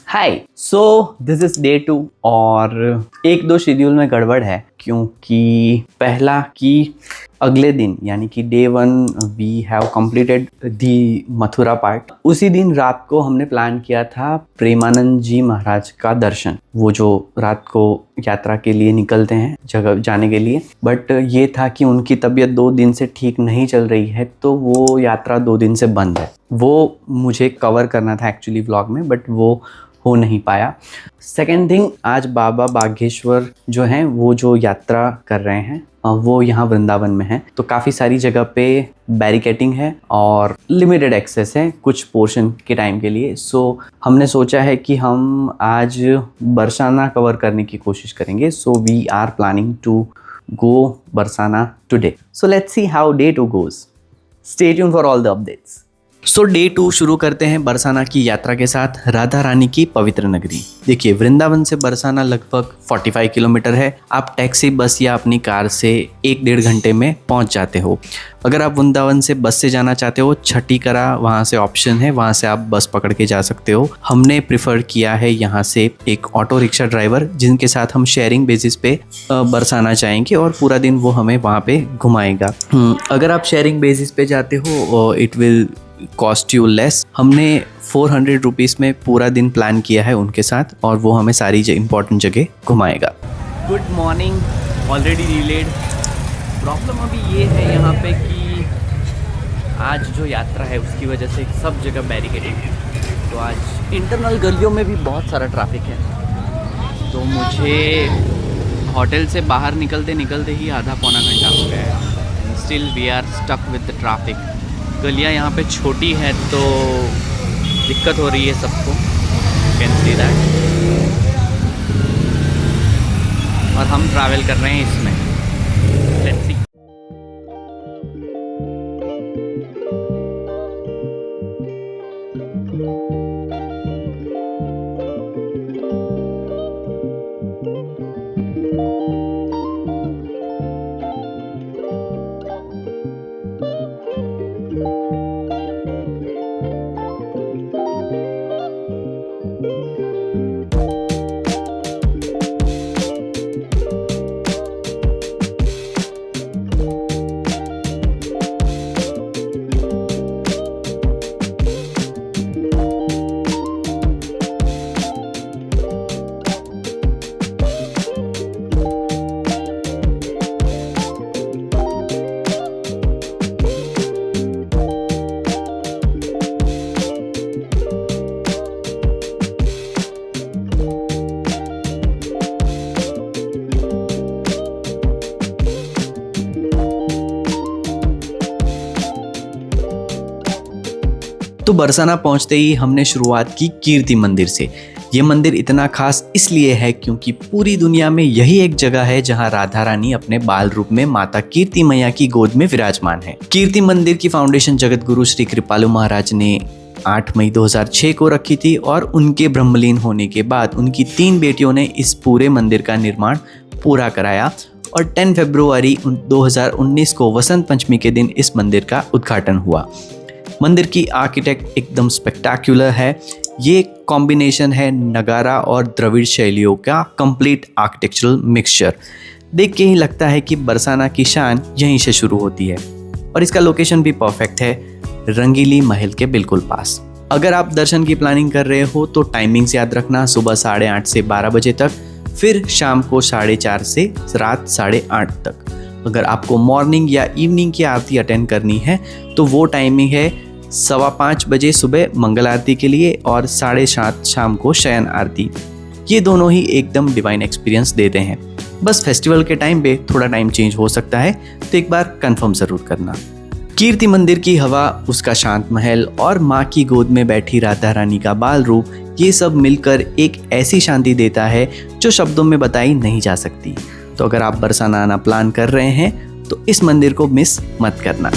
Hi, so this is day 2 और एक दो शेड्यूल में गड़बड़ है क्योंकि पहला कि अगले दिन यानी कि day 1 we have completed the Mathura part. उसी दिन रात को हमने प्लान किया था प्रेमानंद जी महाराज का दर्शन, वो जो रात को यात्रा के लिए निकलते हैं जगह जाने के लिए। बट ये था कि उनकी तबीयत 2 दिन से ठीक नहीं चल रही है, तो वो यात्रा 2 दिन से बंद है। वो मुझे कवर करना था एक्चुअली व्लॉग में, बट वो हो नहीं पाया। सेकेंड थिंग, आज बाबा बागेश्वर जो हैं वो जो यात्रा कर रहे हैं वो यहाँ वृंदावन में है, तो काफ़ी सारी जगह पे बैरिकेटिंग है और लिमिटेड एक्सेस है कुछ पोर्शन के टाइम के लिए। सो हमने सोचा है कि हम आज बरसाना कवर करने की कोशिश करेंगे। So we are planning to go Barsana today. So let's see how day 2 goes. Stay tuned for all the updates. So day 2 शुरू करते हैं बरसाना की यात्रा के साथ, राधा रानी की पवित्र नगरी। देखिए, वृंदावन से बरसाना लगभग 45 किलोमीटर है। आप टैक्सी, बस या अपनी कार से 1-1.5 घंटे में पहुंच जाते हो। अगर आप वृंदावन से बस से जाना चाहते हो, छठीकरा वहां से ऑप्शन है, वहां से आप बस पकड़ के जा सकते हो। हमने प्रिफर किया है यहाँ से एक ऑटो रिक्शा ड्राइवर जिनके साथ हम शेयरिंग बेसिस पे बरसाना जाएंगे और पूरा दिन वो हमें वहाँ पे घुमाएगा। अगर आप शेयरिंग बेसिस पे जाते हो it will cost you less. हमने 400 रुपीज़ में पूरा दिन प्लान किया है उनके साथ और वो हमें सारी इंपॉर्टेंट जगह घुमाएगा। Good morning, already delayed. Problem अभी ये है यहाँ पे कि आज जो यात्रा है उसकी वजह से सब जगह बैरिकेडेड है, तो आज इंटरनल गलियों में भी बहुत सारा ट्रैफिक है। तो मुझे होटल से बाहर निकलते निकलते ही आधा पौना घंटा हो गया है। Still we are stuck with the traffic. गलियाँ यहाँ पे छोटी है तो दिक्कत हो रही है सबको, कैन सी दैट। और हम ट्रैवल कर रहे हैं इसमें। Let's see. तो बरसाना पहुंचते ही हमने शुरुआत की कीर्ति मंदिर से। ये मंदिर इतना खास इसलिए है क्योंकि पूरी दुनिया में यही एक जगह है जहां राधा रानी अपने बाल रूप में माता कीर्ति मैया की गोद में विराजमान है। कीर्ति मंदिर की फाउंडेशन जगत गुरु श्री कृपालु महाराज ने 8 मई 2006 को रखी थी और उनके ब्रह्मलीन होने के बाद उनकी 3 बेटियों ने इस पूरे मंदिर का निर्माण पूरा कराया और 10 फरवरी 2019 को वसंत पंचमी के दिन इस मंदिर का उद्घाटन हुआ। मंदिर की आर्किटेक्ट एकदम स्पेक्टाकुलर है। ये कॉम्बिनेशन है नगारा और द्रविड़ शैलियों का कंप्लीट आर्किटेक्चरल मिक्सचर। देख के ही लगता है कि बरसाना की शान यहीं से शुरू होती है और इसका लोकेशन भी परफेक्ट है, रंगीली महल के बिल्कुल पास। अगर आप दर्शन की प्लानिंग कर रहे हो तो टाइमिंग्स याद रखना, सुबह 8:30 से 12 बजे तक, फिर शाम को 4:30 से रात 8:30 तक। अगर आपको मॉर्निंग या इवनिंग की आरती अटेंड करनी है तो वो टाइमिंग है 5:15 बजे सुबह मंगल आरती के लिए और 7:30 शाम को शयन आरती। ये दोनों ही एकदम डिवाइन एक्सपीरियंस देते हैं। बस फेस्टिवल के टाइम पे थोड़ा टाइम चेंज हो सकता है, तो एक बार कंफर्म ज़रूर करना। कीर्ति मंदिर की हवा, उसका शांत महल और माँ की गोद में बैठी राधा रानी का बाल रूप, ये सब मिलकर एक ऐसी शांति देता है जो शब्दों में बताई नहीं जा सकती। तो अगर आप बरसाना आना प्लान कर रहे हैं तो इस मंदिर को मिस मत करना।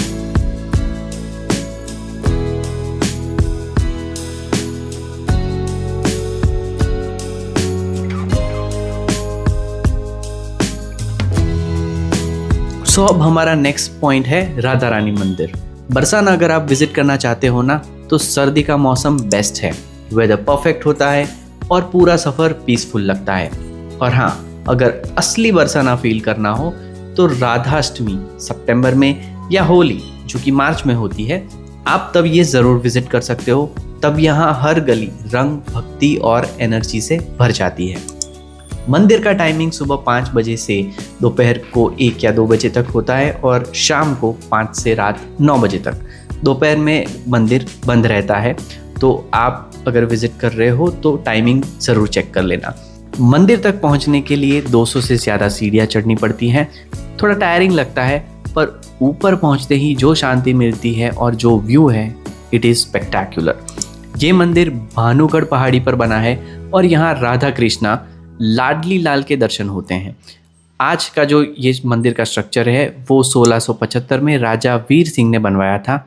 सो अब हमारा नेक्स्ट पॉइंट है राधा रानी मंदिर। बरसाना अगर आप विजिट करना चाहते हो ना, तो सर्दी का मौसम बेस्ट है। वेदर परफेक्ट होता है और पूरा सफ़र पीसफुल लगता है। और हाँ, अगर असली बरसाना फील करना हो तो राधाष्टमी सितंबर में या होली जो कि मार्च में होती है, आप तब ये ज़रूर विजिट कर सकते हो। तब यहाँ हर गली रंग, भक्ति और एनर्जी से भर जाती है। मंदिर का टाइमिंग सुबह 5 बजे से दोपहर को 1 या 2 बजे तक होता है और शाम को 5 से रात 9 बजे तक। दोपहर में मंदिर बंद रहता है, तो आप अगर विजिट कर रहे हो तो टाइमिंग ज़रूर चेक कर लेना। मंदिर तक पहुंचने के लिए 200 से ज़्यादा सीढ़ियाँ चढ़नी पड़ती हैं। थोड़ा टायरिंग लगता है, पर ऊपर पहुंचते ही जो शांति मिलती है और जो व्यू है, इट इज़ स्पेक्टैक्युलर। ये मंदिर भानुगढ़ पहाड़ी पर बना है और यहाँ राधा कृष्णा लाडली लाल के दर्शन होते हैं। आज का जो ये मंदिर का स्ट्रक्चर है वो 1675 में राजा वीर सिंह ने बनवाया था।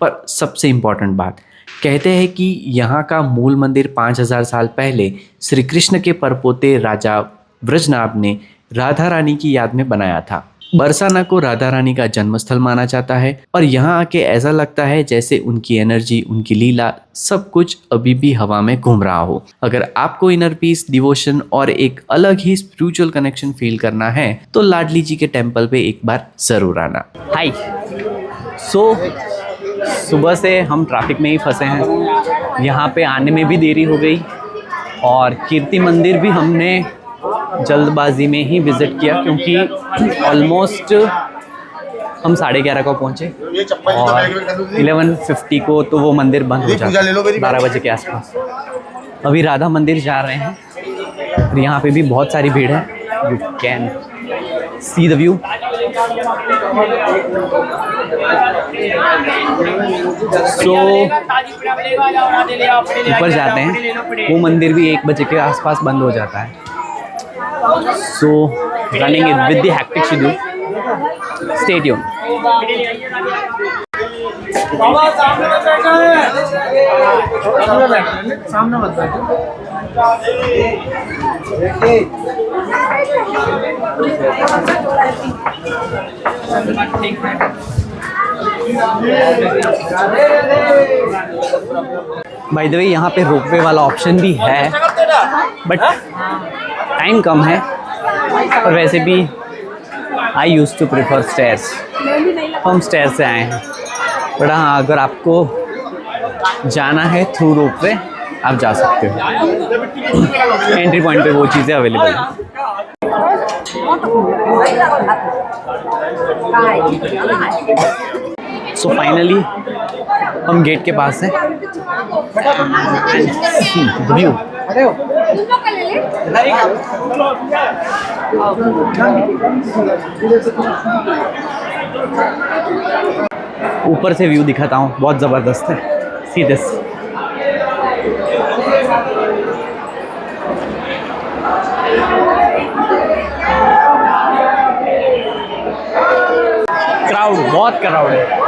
पर सबसे इम्पॉर्टेंट बात, कहते हैं कि यहाँ का मूल मंदिर 5000 साल पहले श्री कृष्ण के परपोते राजा व्रजनाभ ने राधा रानी की याद में बनाया था। बरसाना को राधा रानी का जन्मस्थल माना जाता है और यहाँ आके ऐसा लगता है जैसे उनकी एनर्जी, उनकी लीला, सब कुछ अभी भी हवा में घूम रहा हो। अगर आपको इनर पीस, डिवोशन और एक अलग ही स्पिरिचुअल कनेक्शन फील करना है तो लाडली जी के टेम्पल पे एक बार ज़रूर आना। हाय, सुबह से हम ट्रैफिक में ही फंसे हैं, यहाँ पे आने में भी देरी हो गई और कीर्ति मंदिर भी हमने जल्दबाजी में ही विज़िट किया क्योंकि ऑलमोस्ट हम 11:30 को पहुँचे और 11:50 को तो वो मंदिर बंद हो जाता है, 12 बजे के आसपास। अभी राधा मंदिर जा रहे हैं और यहाँ पे भी बहुत सारी भीड़ है। You can see the view. So ऊपर जाते हैं, वो मंदिर भी 1 बजे के आसपास बंद हो जाता है। So running it with the hectic schedule. Stay tuned. By the way, यहाँ पे रोपवे वाला ऑप्शन भी है, बट टाइम कम है। और वैसे भी आई यूज़ टू प्रेफर स्टेयर्स, हम स्टेयर से आए हैं। बट हाँ, अगर आपको जाना है थ्रू रोपवे आप जा सकते हो। एंट्री पॉइंट पे वो चीज़ें अवेलेबल हैं। सो फाइनली हम गेट के पास हैं। व्यू ऊपर से व्यू दिखाता हूँ, बहुत ज़बरदस्त है। See this. क्राउड, बहुत क्राउड है।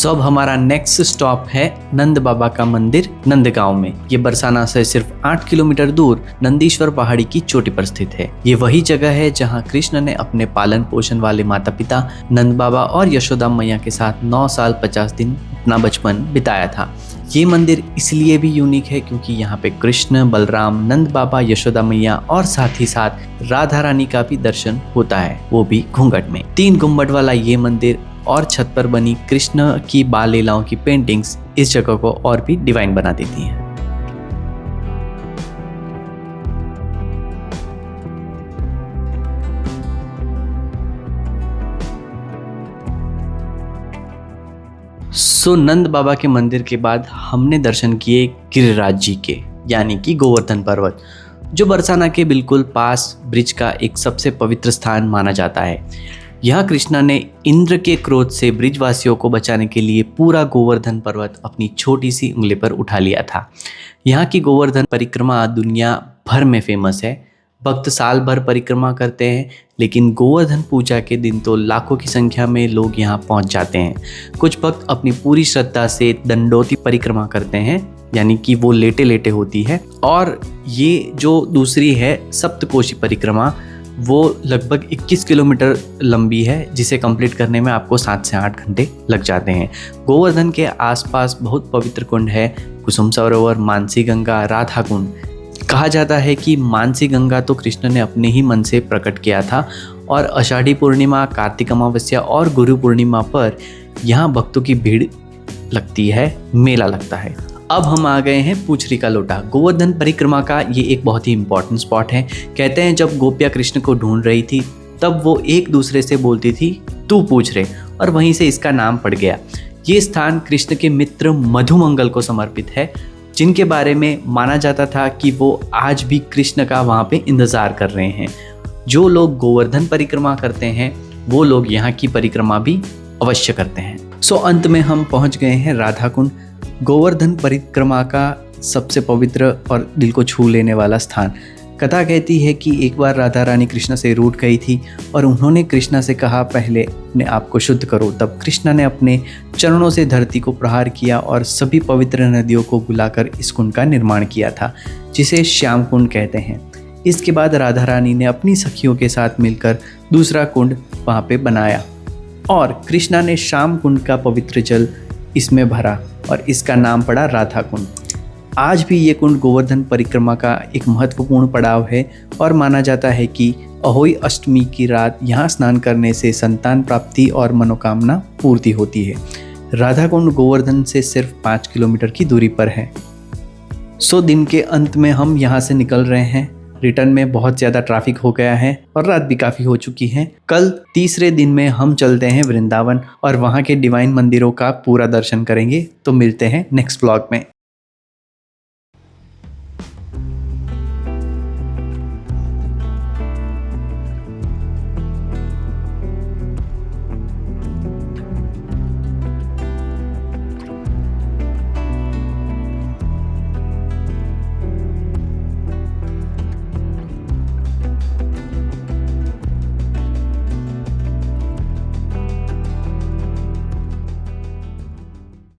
सो अब हमारा नेक्स्ट स्टॉप है नंद बाबा का मंदिर नंदगांव में। ये बरसाना से सिर्फ 8 किलोमीटर दूर नंदीश्वर पहाड़ी की चोटी पर स्थित है। ये वही जगह है जहां कृष्ण ने अपने पालन पोषण वाले माता पिता नंद बाबा और यशोदा मैया के साथ 9 साल 50 दिन अपना बचपन बिताया था। ये मंदिर इसलिए भी यूनिक है क्योंकि यहाँ पे कृष्ण, बलराम, नंद बाबा, यशोदा मैया और साथ ही साथ राधा रानी का भी दर्शन होता है, वो भी घूंघट में। 3 गुम्बद वाला ये मंदिर और छत पर बनी कृष्ण की बाल लीलाओं की पेंटिंग्स इस जगह को और भी डिवाइन बना देती हैं। सो नंद बाबा के मंदिर के बाद हमने दर्शन किए गिरिराज जी के, यानी कि गोवर्धन पर्वत, जो बरसाना के बिल्कुल पास ब्रिज का एक सबसे पवित्र स्थान माना जाता है। यहाँ कृष्णा ने इंद्र के क्रोध से ब्रिजवासियों को बचाने के लिए पूरा गोवर्धन पर्वत अपनी छोटी सी उंगली पर उठा लिया था। यहाँ की गोवर्धन परिक्रमा दुनिया भर में फेमस है। भक्त साल भर परिक्रमा करते हैं, लेकिन गोवर्धन पूजा के दिन तो लाखों की संख्या में लोग यहाँ पहुँच जाते हैं। कुछ भक्त अपनी पूरी श्रद्धा से दंडोती परिक्रमा करते हैं, यानी कि वो लेटे लेटे होती है। और ये जो दूसरी है सप्तकोशी परिक्रमा, वो लगभग 21 किलोमीटर लंबी है, जिसे कंप्लीट करने में आपको 7 से 8 घंटे लग जाते हैं। गोवर्धन के आसपास बहुत पवित्र कुंड है, कुसुम सरोवर, मानसी गंगा, राधा कुंड। कहा जाता है कि मानसी गंगा तो कृष्ण ने अपने ही मन से प्रकट किया था और आषाढ़ी पूर्णिमा, कार्तिक अमावस्या और गुरु पूर्णिमा पर यहाँ भक्तों की भीड़ लगती है, मेला लगता है। अब हम आ गए हैं पूछरी का लोटा। गोवर्धन परिक्रमा का ये एक बहुत ही इंपॉर्टेंट स्पॉट है। कहते हैं जब गोपियाँ कृष्ण को ढूंढ रही थी तब वो एक दूसरे से बोलती थी तू पूछ रे, और वहीं से इसका नाम पड़ गया। ये स्थान कृष्ण के मित्र मधुमंगल को समर्पित है, जिनके बारे में माना जाता था कि वो आज भी कृष्ण का वहाँ पे इंतज़ार कर रहे हैं। जो लोग गोवर्धन परिक्रमा करते हैं वो लोग यहाँ की परिक्रमा भी अवश्य करते हैं। सो अंत में हम पहुँच गए हैं राधा कुंड, गोवर्धन परिक्रमा का सबसे पवित्र और दिल को छू लेने वाला स्थान। कथा कहती है कि एक बार राधा रानी कृष्ण से रूठ गई थी और उन्होंने कृष्णा से कहा पहले अपने आप को शुद्ध करो। तब कृष्णा ने अपने चरणों से धरती को प्रहार किया और सभी पवित्र नदियों को बुलाकर इस कुंड का निर्माण किया था, जिसे श्याम कुंड कहते हैं। इसके बाद राधा रानी ने अपनी सखियों के साथ मिलकर दूसरा कुंड वहाँ पे बनाया और कृष्णा ने श्याम कुंड का पवित्र जल इसमें भरा और इसका नाम पड़ा राधा कुंड। आज भी ये कुंड गोवर्धन परिक्रमा का एक महत्वपूर्ण पड़ाव है और माना जाता है कि अहोई अष्टमी की रात यहाँ स्नान करने से संतान प्राप्ति और मनोकामना पूर्ति होती है। राधा कुंड गोवर्धन से सिर्फ 5 किलोमीटर की दूरी पर है। सो दिन के अंत में हम यहाँ से निकल रहे हैं। रिटर्न में बहुत ज़्यादा ट्रैफिक हो गया है और रात भी काफ़ी हो चुकी है। कल तीसरे दिन में हम चलते हैं वृंदावन और वहाँ के डिवाइन मंदिरों का पूरा दर्शन करेंगे। तो मिलते हैं नेक्स्ट व्लॉग में।